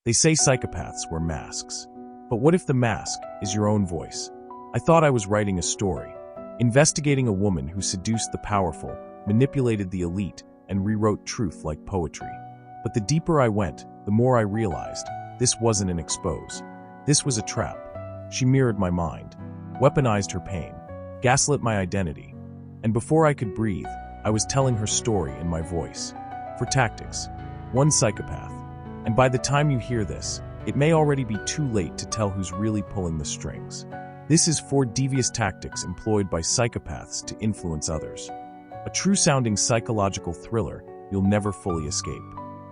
They say psychopaths wear masks. But what if the mask is your own voice? I thought I was writing a story, investigating a woman who seduced the powerful, manipulated the elite, and rewrote truth like poetry. But the deeper I went, the more I realized this wasn't an expose. This was a trap. She mirrored my mind, weaponized her pain, gaslit my identity, and before I could breathe, I was telling her story in my voice. For tactics, one psychopath. And by the time you hear this, it may already be too late to tell who's really pulling the strings. This is 4 devious tactics employed by psychopaths to influence others. A true-sounding psychological thriller you'll never fully escape.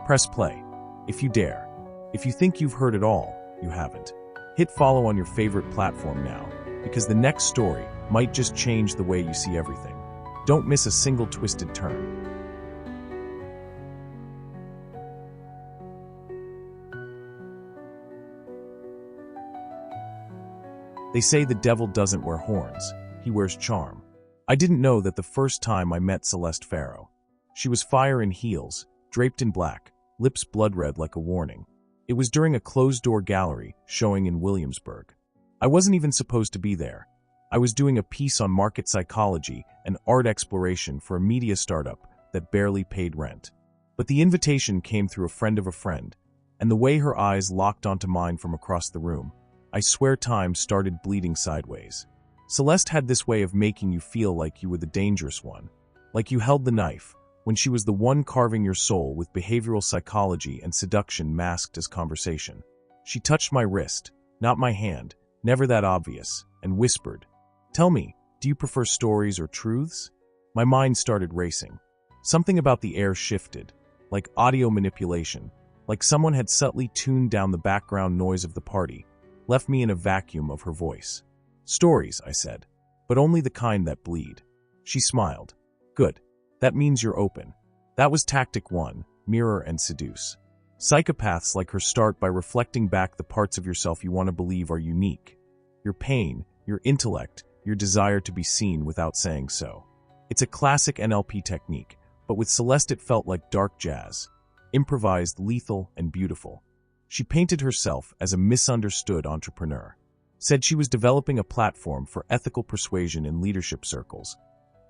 Press play, if you dare. If you think you've heard it all, you haven't. Hit follow on your favorite platform now, because the next story might just change the way you see everything. Don't miss a single twisted turn. They say the devil doesn't wear horns, he wears charm. I didn't know that the first time I met Celeste Farrow. She was fire in heels, draped in black, lips blood red like a warning. It was during a closed-door gallery showing in Williamsburg. I wasn't even supposed to be there. I was doing a piece on market psychology and art exploration for a media startup that barely paid rent. But the invitation came through a friend of a friend, and the way her eyes locked onto mine from across the room, I swear time started bleeding sideways. Celeste had this way of making you feel like you were the dangerous one, like you held the knife, when she was the one carving your soul with behavioral psychology and seduction masked as conversation. She touched my wrist, not my hand, never that obvious, and whispered, "Tell me, do you prefer stories or truths?" My mind started racing. Something about the air shifted, like audio manipulation, like someone had subtly tuned down the background noise of the party, left me in a vacuum of her voice. "Stories," I said, "but only the kind that bleed." She smiled. "Good. That means you're open." That was tactic 1, mirror and seduce. Psychopaths like her start by reflecting back the parts of yourself you want to believe are unique. Your pain, your intellect, your desire to be seen without saying so. It's a classic NLP technique, but with Celeste it felt like dark jazz, improvised, lethal, and beautiful. She painted herself as a misunderstood entrepreneur, said she was developing a platform for ethical persuasion in leadership circles,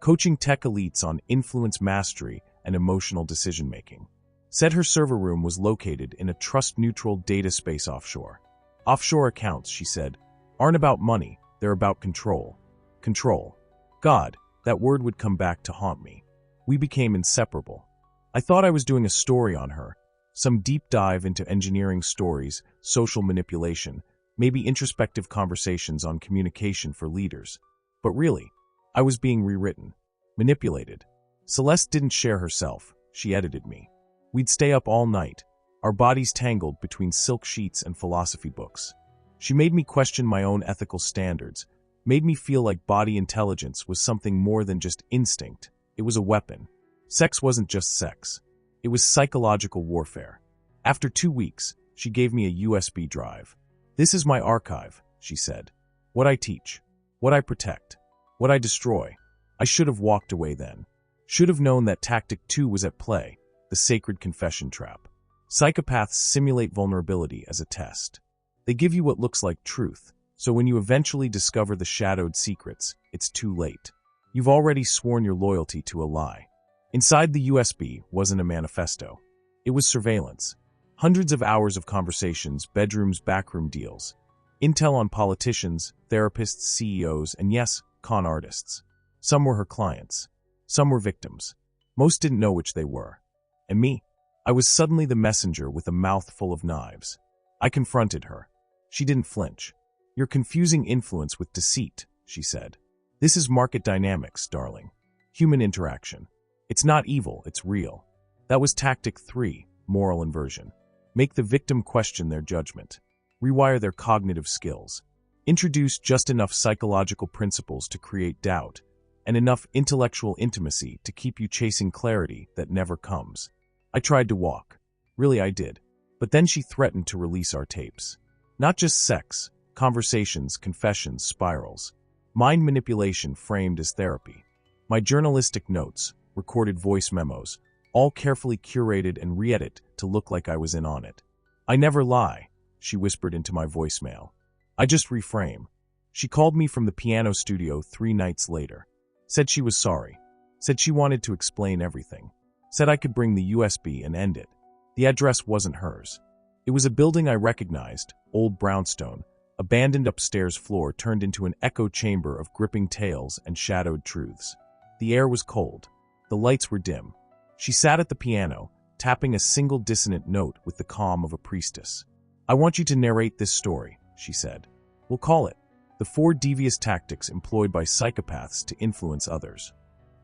coaching tech elites on influence mastery and emotional decision-making. Said her server room was located in a trust-neutral data space offshore. Offshore accounts, she said, aren't about money, they're about control. Control. God, that word would come back to haunt me. We became inseparable. I thought I was doing a story on her, some deep dive into engineering stories, social manipulation, maybe introspective conversations on communication for leaders. But really, I was being rewritten, manipulated. Celeste didn't share herself, she edited me. We'd stay up all night, our bodies tangled between silk sheets and philosophy books. She made me question my own ethical standards, made me feel like body intelligence was something more than just instinct. It was a weapon. Sex wasn't just sex. It was psychological warfare. After 2 weeks, she gave me a USB drive. "This is my archive," she said. "What I teach, what I protect, what I destroy." I should have walked away then. Should have known that tactic 2 was at play, the sacred confession trap. Psychopaths simulate vulnerability as a test. They give you what looks like truth, so when you eventually discover the shadowed secrets, it's too late. You've already sworn your loyalty to a lie. Inside the USB wasn't a manifesto. It was surveillance. Hundreds of hours of conversations, bedrooms, backroom deals. Intel on politicians, therapists, CEOs, and yes, con artists. Some were her clients. Some were victims. Most didn't know which they were. And me? I was suddenly the messenger with a mouth full of knives. I confronted her. She didn't flinch. "You're confusing influence with deceit," she said. "This is market dynamics, darling. Human interaction. It's not evil, it's real." That was tactic 3, moral inversion. Make the victim question their judgment. Rewire their cognitive skills. Introduce just enough psychological principles to create doubt, and enough intellectual intimacy to keep you chasing clarity that never comes. I tried to walk. Really, I did. But then she threatened to release our tapes. Not just sex, conversations, confessions, spirals. Mind manipulation framed as therapy. My journalistic notes, recorded voice memos, all carefully curated and re-edited to look like I was in on it. I never lie, she whispered into my voicemail. I just reframe. She called me from the piano studio 3 nights later. Said she was sorry. Said she wanted to explain everything. Said I could bring the USB and end it. The address wasn't hers. It was a building I recognized, old brownstone, abandoned upstairs floor turned into an echo chamber of gripping tales and shadowed truths. The air was cold. The lights were dim. She sat at the piano, tapping a single dissonant note with the calm of a priestess. I want you to narrate this story, she said. We'll call it The 4 Devious Tactics Employed by Psychopaths to Influence Others.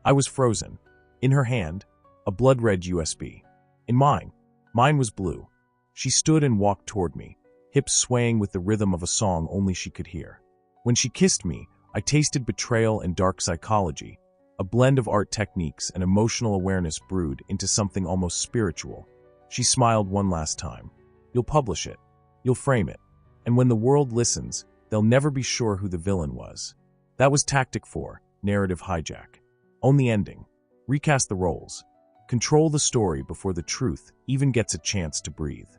I was frozen. In her hand, a blood-red USB. In mine was blue. She stood and walked toward me, hips swaying with the rhythm of a song only she could hear. When she kissed me, I tasted betrayal and dark psychology, a blend of art techniques and emotional awareness brewed into something almost spiritual. She smiled one last time. You'll publish it. You'll frame it. And when the world listens, they'll never be sure who the villain was. That was Tactic 4, Narrative Hijack. Own the ending. Recast the roles. Control the story before the truth even gets a chance to breathe.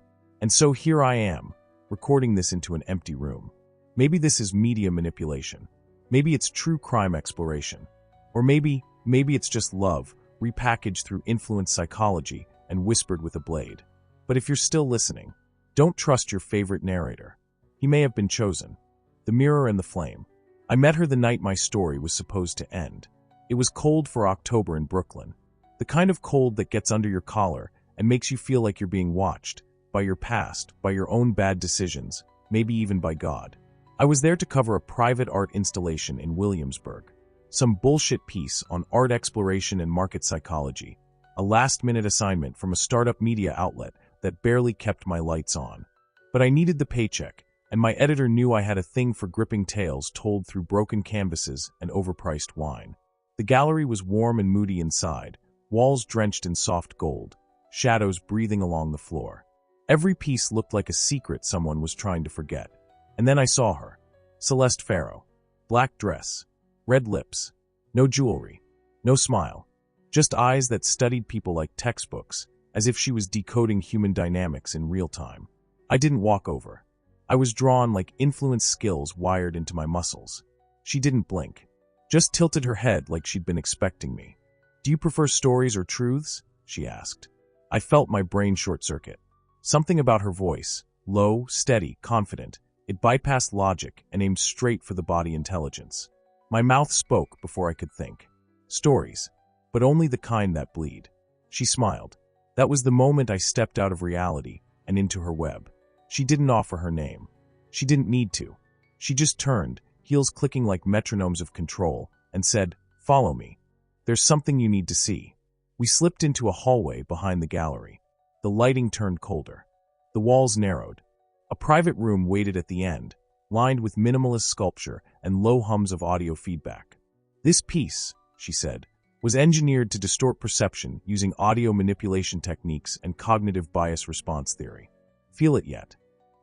And so here I am, recording this into an empty room. Maybe this is media manipulation. Maybe it's true crime exploration. Or maybe it's just love, repackaged through influence psychology and whispered with a blade. But if you're still listening, don't trust your favorite narrator. He may have been chosen. The Mirror and the Flame. I met her the night my story was supposed to end. It was cold for October in Brooklyn. The kind of cold that gets under your collar and makes you feel like you're being watched, by your past, by your own bad decisions, maybe even by God. I was there to cover a private art installation in Williamsburg. Some bullshit piece on art exploration and market psychology. A last-minute assignment from a startup media outlet that barely kept my lights on. But I needed the paycheck, and my editor knew I had a thing for gripping tales told through broken canvases and overpriced wine. The gallery was warm and moody inside, walls drenched in soft gold, shadows breathing along the floor. Every piece looked like a secret someone was trying to forget. And then I saw her. Celeste Farrow. Black dress. Red lips. No jewelry. No smile. Just eyes that studied people like textbooks, as if she was decoding human dynamics in real time. I didn't walk over. I was drawn like influence skills wired into my muscles. She didn't blink. Just tilted her head like she'd been expecting me. Do you prefer stories or truths? She asked. I felt my brain short-circuit. Something about her voice, low, steady, confident, it bypassed logic and aimed straight for the body intelligence. My mouth spoke before I could think. Stories, but only the kind that bleed. She smiled. That was the moment I stepped out of reality and into her web. She didn't offer her name. She didn't need to. She just turned, heels clicking like metronomes of control, and said, "Follow me. There's something you need to see." We slipped into a hallway behind the gallery. The lighting turned colder. The walls narrowed. A private room waited at the end, lined with minimalist sculpture and low hums of audio feedback. This piece, she said, was engineered to distort perception using audio manipulation techniques and cognitive bias response theory. Feel it yet?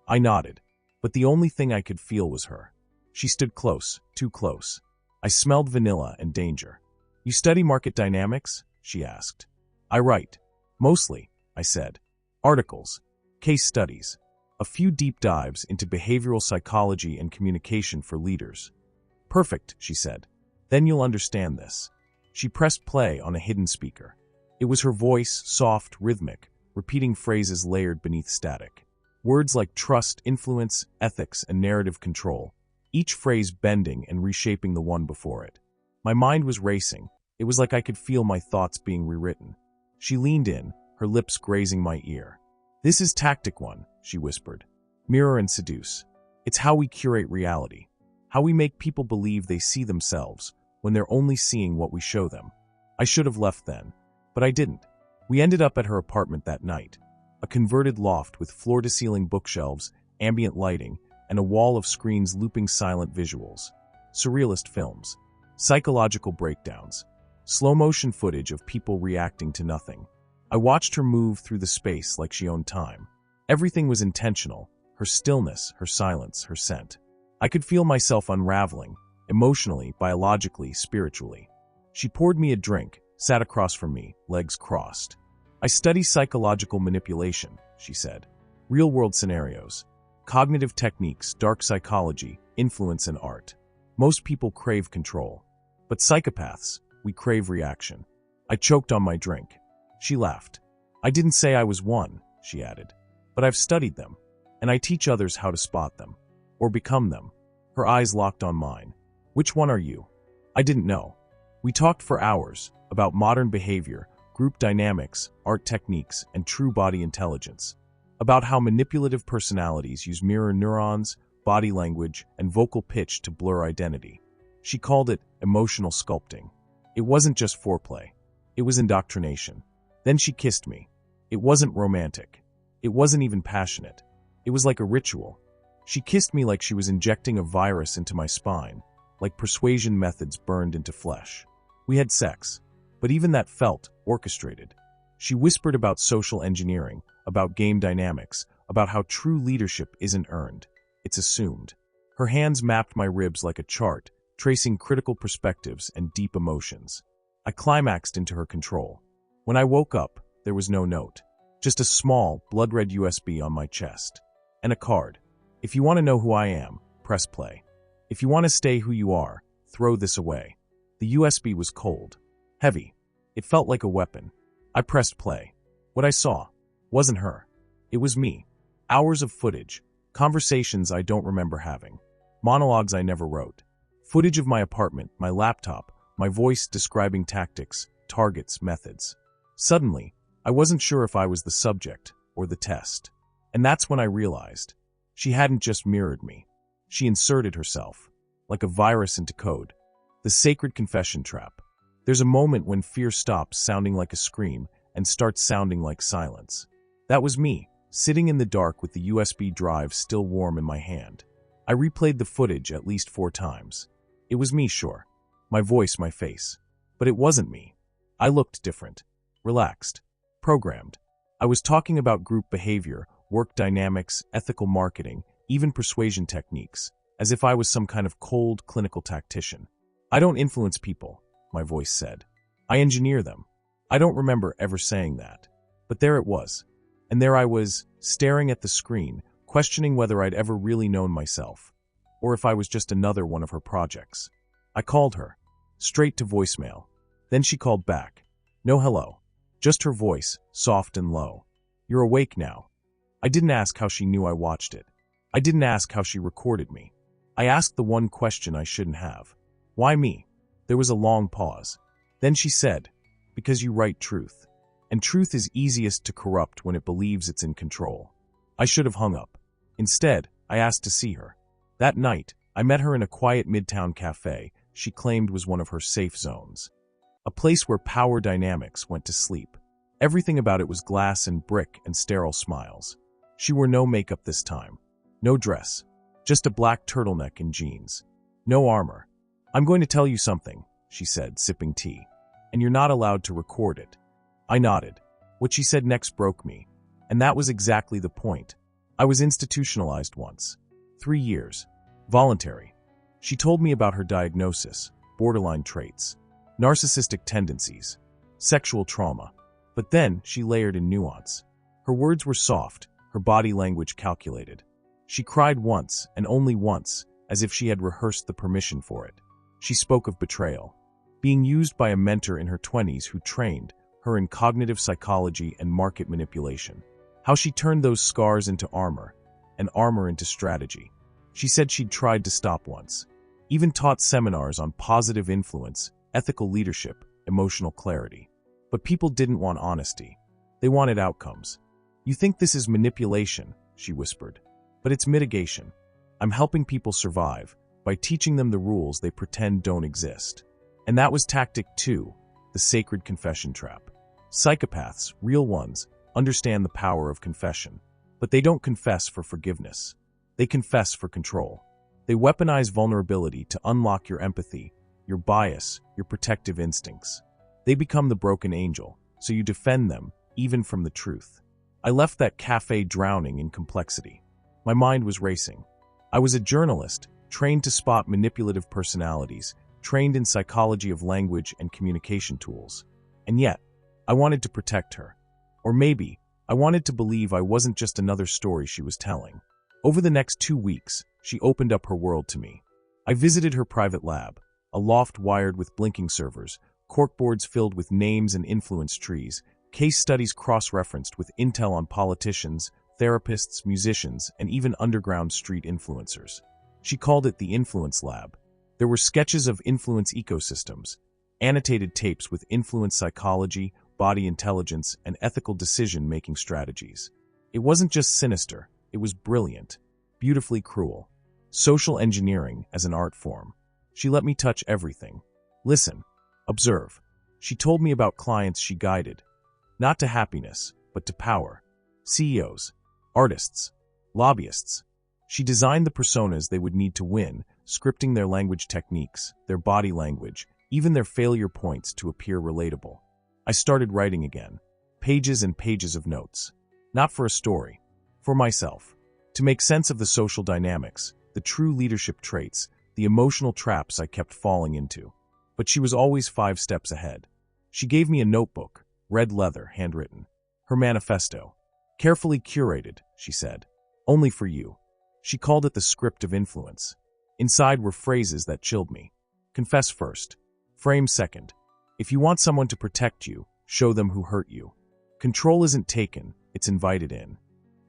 I nodded, but the only thing I could feel was her. She stood close, too close. I smelled vanilla and danger. You study market dynamics? She asked. I write. Mostly, I said. Articles, case studies, a few deep dives into behavioral psychology and communication for leaders. Perfect, she said. Then you'll understand this. She pressed play on a hidden speaker. It was her voice, soft, rhythmic, repeating phrases layered beneath static. Words like trust, influence, ethics, and narrative control, each phrase bending and reshaping the one before it. My mind was racing. It was like I could feel my thoughts being rewritten. She leaned in, her lips grazing my ear. This is Tactic 1, she whispered. Mirror and seduce. It's how we curate reality. How we make people believe they see themselves when they're only seeing what we show them. I should have left then, but I didn't. We ended up at her apartment that night. A converted loft with floor-to-ceiling bookshelves, ambient lighting, and a wall of screens looping silent visuals. Surrealist films. Psychological breakdowns. Slow-motion footage of people reacting to nothing. I watched her move through the space like she owned time. Everything was intentional. Her stillness, her silence, her scent. I could feel myself unraveling, emotionally, biologically, spiritually. She poured me a drink, sat across from me, legs crossed. I study psychological manipulation, she said. Real-world scenarios. Cognitive techniques, dark psychology, influence and art. Most people crave control. But psychopaths, we crave reaction. I choked on my drink. She laughed. I didn't say I was one, she added. But I've studied them. And I teach others how to spot them. Or become them. Her eyes locked on mine. Which one are you? I didn't know. We talked for hours about modern behavior, group dynamics, art techniques, and true body intelligence. About how manipulative personalities use mirror neurons, body language, and vocal pitch to blur identity. She called it emotional sculpting. It wasn't just foreplay. It was indoctrination. Then she kissed me. It wasn't romantic. It wasn't even passionate. It was like a ritual. She kissed me like she was injecting a virus into my spine, like persuasion methods burned into flesh. We had sex, but even that felt orchestrated. She whispered about social engineering, about game dynamics, about how true leadership isn't earned. It's assumed. Her hands mapped my ribs like a chart, tracing critical perspectives and deep emotions. I climaxed into her control. When I woke up, there was no note. Just a small, blood-red USB on my chest. And a card. If you want to know who I am, press play. If you want to stay who you are, throw this away. The USB was cold. Heavy. It felt like a weapon. I pressed play. What I saw wasn't her. It was me. Hours of footage. Conversations I don't remember having. Monologues I never wrote. Footage of my apartment, my laptop, my voice describing tactics, targets, methods. Suddenly, I wasn't sure if I was the subject or the test. And that's when I realized. She hadn't just mirrored me. She inserted herself, like a virus into code. The sacred confession trap. There's a moment when fear stops sounding like a scream and starts sounding like silence. That was me, sitting in the dark with the USB drive still warm in my hand. I replayed the footage at least 4 times. It was me, sure. My voice, my face. But it wasn't me. I looked different. Relaxed. Programmed. I was talking about group behavior, work dynamics, ethical marketing, even persuasion techniques, as if I was some kind of cold, clinical tactician. I don't influence people, my voice said. I engineer them. I don't remember ever saying that. But there it was. And there I was, staring at the screen, questioning whether I'd ever really known myself, or if I was just another one of her projects. I called her, straight to voicemail. Then she called back. No hello. Just her voice, soft and low. You're awake now. I didn't ask how she knew I watched it. I didn't ask how she recorded me. I asked the one question I shouldn't have. Why me? There was a long pause. Then she said, because you write truth. And truth is easiest to corrupt when it believes it's in control. I should have hung up. Instead, I asked to see her. That night, I met her in a quiet midtown cafe she claimed was one of her safe zones. A place where power dynamics went to sleep. Everything about it was glass and brick and sterile smiles. She wore no makeup this time. No dress. Just a black turtleneck and jeans. No armor. I'm going to tell you something, she said, sipping tea. And you're not allowed to record it. I nodded. What she said next broke me. And that was exactly the point. I was institutionalized once. 3 years. Voluntary. She told me about her diagnosis, borderline traits, narcissistic tendencies, sexual trauma. But then she layered in nuance. Her words were soft, her body language calculated. She cried once, and only once, as if she had rehearsed the permission for it. She spoke of betrayal. Being used by a mentor in her 20s who trained her in cognitive psychology and market manipulation. How she turned those scars into armor, and armor into strategy. She said she'd tried to stop once. Even taught seminars on positive influence, ethical leadership, emotional clarity. But people didn't want honesty. They wanted outcomes. You think this is manipulation, she whispered. But it's mitigation. I'm helping people survive by teaching them the rules they pretend don't exist. And that was tactic 2, the sacred confession trap. Psychopaths, real ones, understand the power of confession. But they don't confess for forgiveness. They confess for control. They weaponize vulnerability to unlock your empathy, your bias, your protective instincts. They become the broken angel, so you defend them, even from the truth. I left that cafe drowning in complexity. My mind was racing. I was a journalist, trained to spot manipulative personalities, trained in psychology of language and communication tools. And yet, I wanted to protect her. Or maybe, I wanted to believe I wasn't just another story she was telling. Over the next 2 weeks, she opened up her world to me. I visited her private lab, a loft wired with blinking servers, corkboards filled with names and influence trees, case studies cross-referenced with intel on politicians, therapists, musicians, and even underground street influencers. She called it the Influence Lab. There were sketches of influence ecosystems, annotated tapes with influence psychology, body intelligence, and ethical decision-making strategies. It wasn't just sinister, it was brilliant, beautifully cruel. Social engineering as an art form. She let me touch everything. Listen, observe. She told me about clients she guided, not to happiness, but to power. CEOs, artists, lobbyists. She designed the personas they would need to win, scripting their language techniques, their body language, even their failure points to appear relatable. I started writing again, pages and pages of notes. Not for a story, for myself. To make sense of the social dynamics, the true leadership traits, the emotional traps I kept falling into. But she was always 5 steps ahead. She gave me a notebook, red leather, handwritten. Her manifesto. Carefully curated, she said. Only for you. She called it the script of influence. Inside were phrases that chilled me. Confess first. Frame second. If you want someone to protect you, show them who hurt you. Control isn't taken, it's invited in.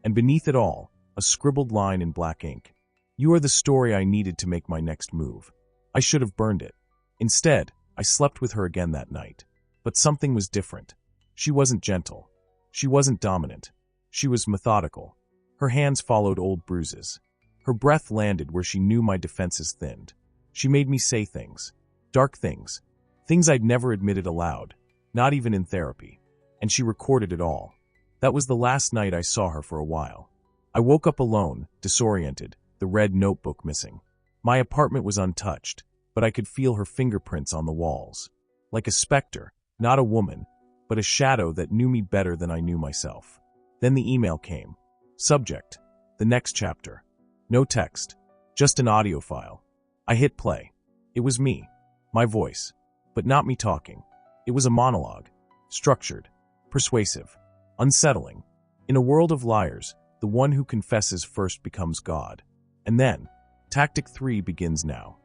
And beneath it all, a scribbled line in black ink. You are the story I needed to make my next move. I should have burned it. Instead, I slept with her again that night. But something was different. She wasn't gentle. She wasn't dominant. She was methodical. Her hands followed old bruises. Her breath landed where she knew my defenses thinned. She made me say things. Dark things. Things I'd never admitted aloud, not even in therapy. And she recorded it all. That was the last night I saw her for a while. I woke up alone, disoriented, the red notebook missing. My apartment was untouched, but I could feel her fingerprints on the walls. Like a specter, not a woman, but a shadow that knew me better than I knew myself. Then the email came. Subject: the next chapter. No text, just an audio file. I hit play. It was me, my voice. But not me talking. It was a monologue. Structured. Persuasive. Unsettling. In a world of liars, the one who confesses first becomes God. And then, Tactic 3 begins now.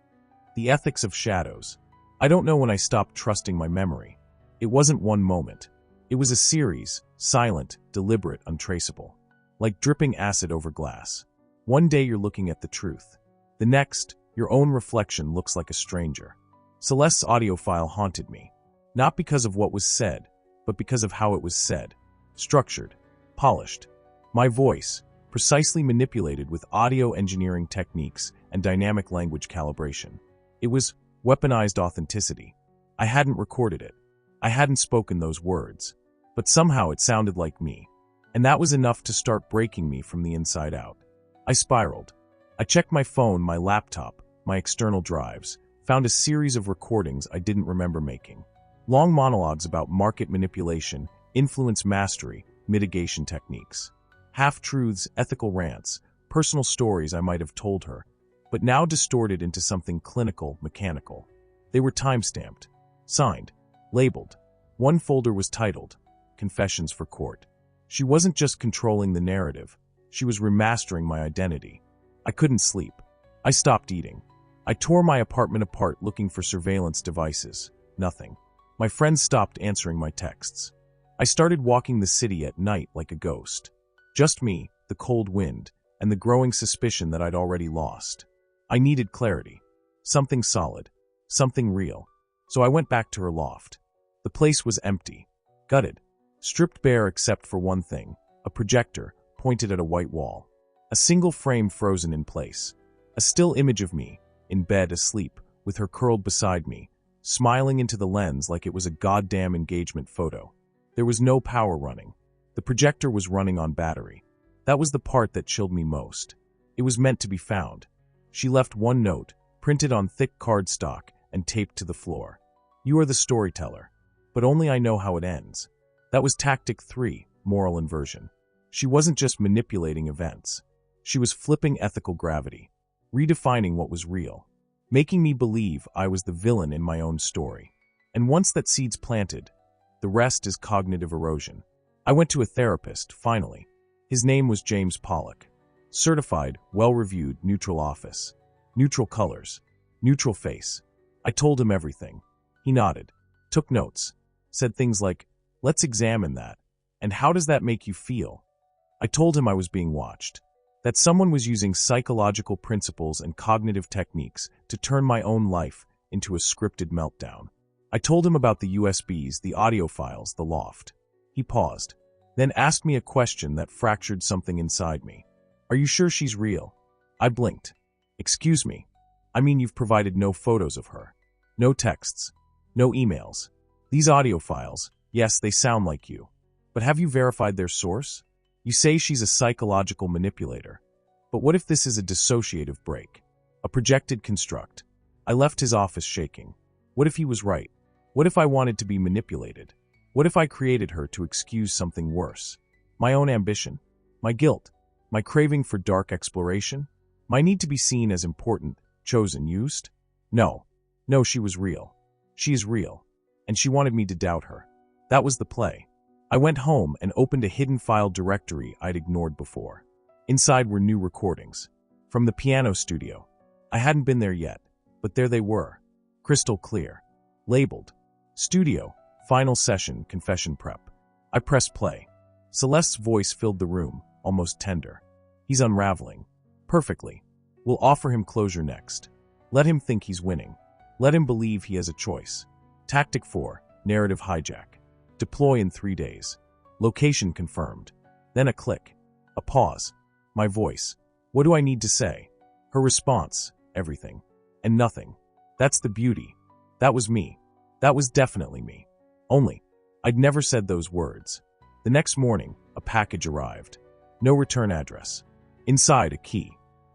The ethics of shadows. I don't know when I stopped trusting my memory. It wasn't one moment. It was a series, silent, deliberate, untraceable. Like dripping acid over glass. One day you're looking at the truth. The next, your own reflection looks like a stranger. Celeste's audio file haunted me. Not because of what was said, but because of how it was said. Structured. Polished. My voice, precisely manipulated with audio engineering techniques and dynamic language calibration. It was weaponized authenticity. I hadn't recorded it. I hadn't spoken those words. But somehow it sounded like me. And that was enough to start breaking me from the inside out. I spiraled. I checked my phone, my laptop, my external drives, found a series of recordings I didn't remember making. Long monologues about market manipulation, influence mastery, mitigation techniques. Half-truths, ethical rants, personal stories I might have told her, but now distorted into something clinical, mechanical. They were time-stamped, signed, labeled. One folder was titled, Confessions for Court. She wasn't just controlling the narrative, she was remastering my identity. I couldn't sleep. I stopped eating. I tore my apartment apart looking for surveillance devices. Nothing. My friends stopped answering my texts. I started walking the city at night like a ghost. Just me, the cold wind, and the growing suspicion that I'd already lost. I needed clarity. Something solid. Something real. So I went back to her loft. The place was empty. Gutted. Stripped bare except for one thing. A projector, pointed at a white wall. A single frame frozen in place. A still image of me, in bed asleep, with her curled beside me, smiling into the lens like it was a goddamn engagement photo. There was no power running. The projector was running on battery. That was the part that chilled me most. It was meant to be found. She left one note, printed on thick cardstock and taped to the floor. You are the storyteller, but only I know how it ends. That was Tactic 3, moral inversion. She wasn't just manipulating events. She was flipping ethical gravity, redefining what was real, making me believe I was the villain in my own story. And once that seed's planted, the rest is cognitive erosion. I went to a therapist, finally. His name was James Pollock. Certified, well-reviewed, neutral office. Neutral colors. Neutral face. I told him everything. He nodded, took notes, said things like, "Let's examine that. And how does that make you feel?" I told him I was being watched. That someone was using psychological principles and cognitive techniques to turn my own life into a scripted meltdown. I told him about the USBs, the audio files, the loft. He paused, then asked me a question that fractured something inside me. "Are you sure she's real?" I blinked. "Excuse me. I mean, you've provided no photos of her. No texts. No emails. These audio files, yes, they sound like you. But have you verified their source? You say she's a psychological manipulator. But what if this is a dissociative break? A projected construct?" I left his office shaking. What if he was right? What if I wanted to be manipulated? What if I created her to excuse something worse? My own ambition? My guilt? My craving for dark exploration? My need to be seen as important, chosen, used? No. No, she was real. She is real. And she wanted me to doubt her. That was the play. I went home and opened a hidden file directory I'd ignored before. Inside were new recordings. From the piano studio. I hadn't been there yet, but there they were. Crystal clear. Labeled. Studio. Final session. Confession prep. I pressed play. Celeste's voice filled the room, almost tender. "He's unraveling. Perfectly. We'll offer him closure next. Let him think he's winning. Let him believe he has a choice. Tactic 4. Narrative hijack. Deploy in 3 days. Location confirmed." Then a click. A pause. My voice. "What do I need to say?" Her response. "Everything. And nothing." That's the beauty. That was me. That was definitely me. Only, I'd never said those words. The next morning, a package arrived. No return address. Inside, a key,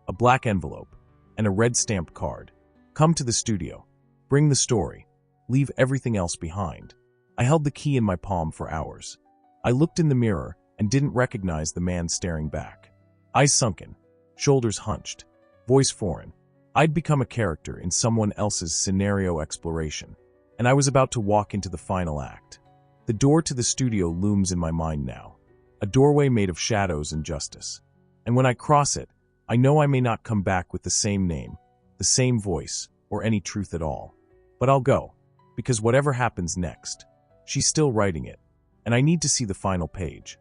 a black envelope, and a red stamped card. "Come to the studio. Bring the story. Leave everything else behind." I held the key in my palm for hours. I looked in the mirror and didn't recognize the man staring back. Eyes sunken, shoulders hunched, voice foreign. I'd become a character in someone else's scenario exploration, and I was about to walk into the final act. The door to the studio looms in my mind now, a doorway made of shadows and justice. And when I cross it, I know I may not come back with the same name, the same voice, or any truth at all. But I'll go, because whatever happens next, she's still writing it, and I need to see the final page.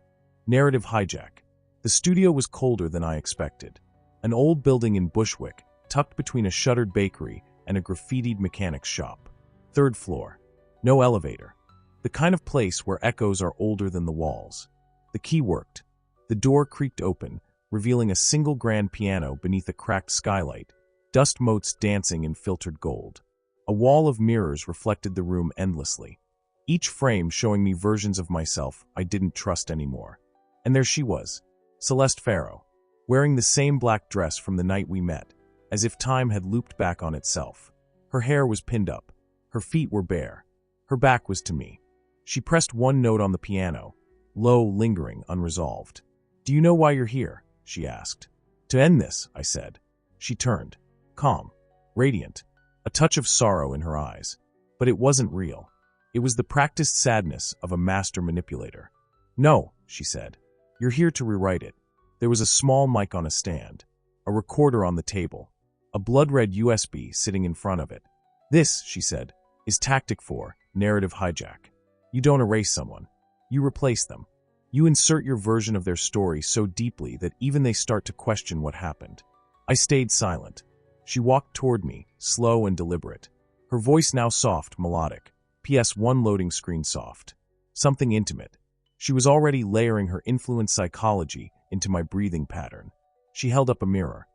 Narrative hijack. The studio was colder than I expected. An old building in Bushwick, tucked between a shuttered bakery and a graffitied mechanic's shop. 3rd floor. No elevator. The kind of place where echoes are older than the walls. The key worked. The door creaked open, revealing a single grand piano beneath a cracked skylight, dust motes dancing in filtered gold. A wall of mirrors reflected the room endlessly, each frame showing me versions of myself I didn't trust anymore. And there she was, Celeste Farrow, wearing the same black dress from the night we met, as if time had looped back on itself. Her hair was pinned up. Her feet were bare. Her back was to me. She pressed one note on the piano, low, lingering, unresolved. "Do you know why you're here?" she asked. "To end this," I said. She turned, calm, radiant, a touch of sorrow in her eyes. But it wasn't real. It was the practiced sadness of a master manipulator. "No," she said. "You're here to rewrite it." There was a small mic on a stand, a recorder on the table, a blood-red USB sitting in front of it. "This," she said, "is tactic 4, narrative hijack. You don't erase someone. You replace them. You insert your version of their story so deeply that even they start to question what happened." I stayed silent. She walked toward me, slow and deliberate. Her voice now soft, melodic. PS1 loading screen soft. Something intimate. She was already layering her influence psychology into my breathing pattern. She held up a mirror.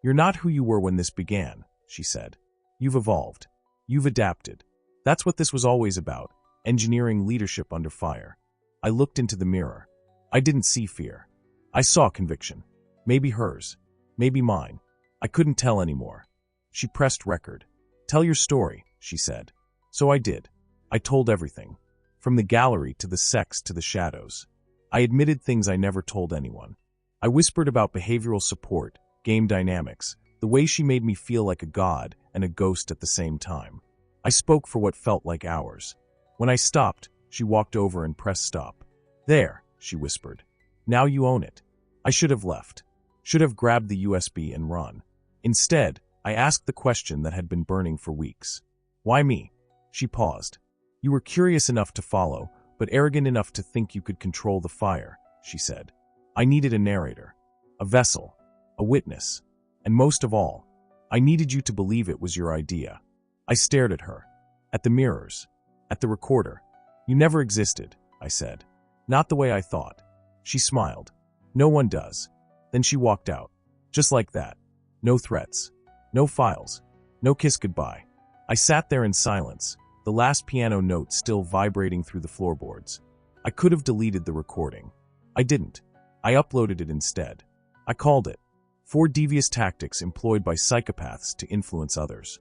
"You're not who you were when this began," she said. "You've evolved. You've adapted. That's what this was always about, engineering leadership under fire." I looked into the mirror. I didn't see fear. I saw conviction. Maybe hers. Maybe mine. I couldn't tell anymore. She pressed record. "Tell your story," she said. So I did. I told everything. From the gallery to the sex to the shadows. I admitted things I never told anyone. I whispered about behavioral support, game dynamics, the way she made me feel like a god and a ghost at the same time. I spoke for what felt like hours. When I stopped, she walked over and pressed stop. "There," she whispered. Now you own it. I should have left. Should have grabbed the USB and run. Instead, I asked the question that had been burning for weeks. Why me? She paused. You were curious enough to follow, but arrogant enough to think you could control the fire, she said. I needed a narrator, a vessel, a witness, and most of all, I needed you to believe it was your idea. I stared at her, at the mirrors, at the recorder. You never existed, I said. Not the way I thought. She smiled. No one does. Then she walked out. Just like that. No threats. No files. No kiss goodbye. I sat there in silence, the last piano note still vibrating through the floorboards. I could have deleted the recording. I didn't. I uploaded it instead. I called it 4 Devious Tactics Employed by Psychopaths to Influence Others.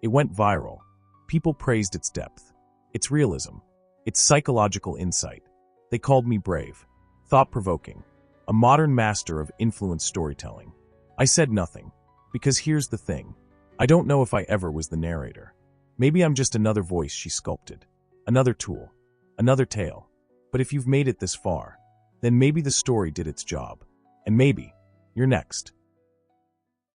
It went viral. People praised its depth, its realism, its psychological insight. They called me brave, thought-provoking, a modern master of influence storytelling. I said nothing, because here's the thing. I don't know if I ever was the narrator. Maybe I'm just another voice she sculpted, another tool, another tale. But if you've made it this far, then maybe the story did its job. And maybe you're next.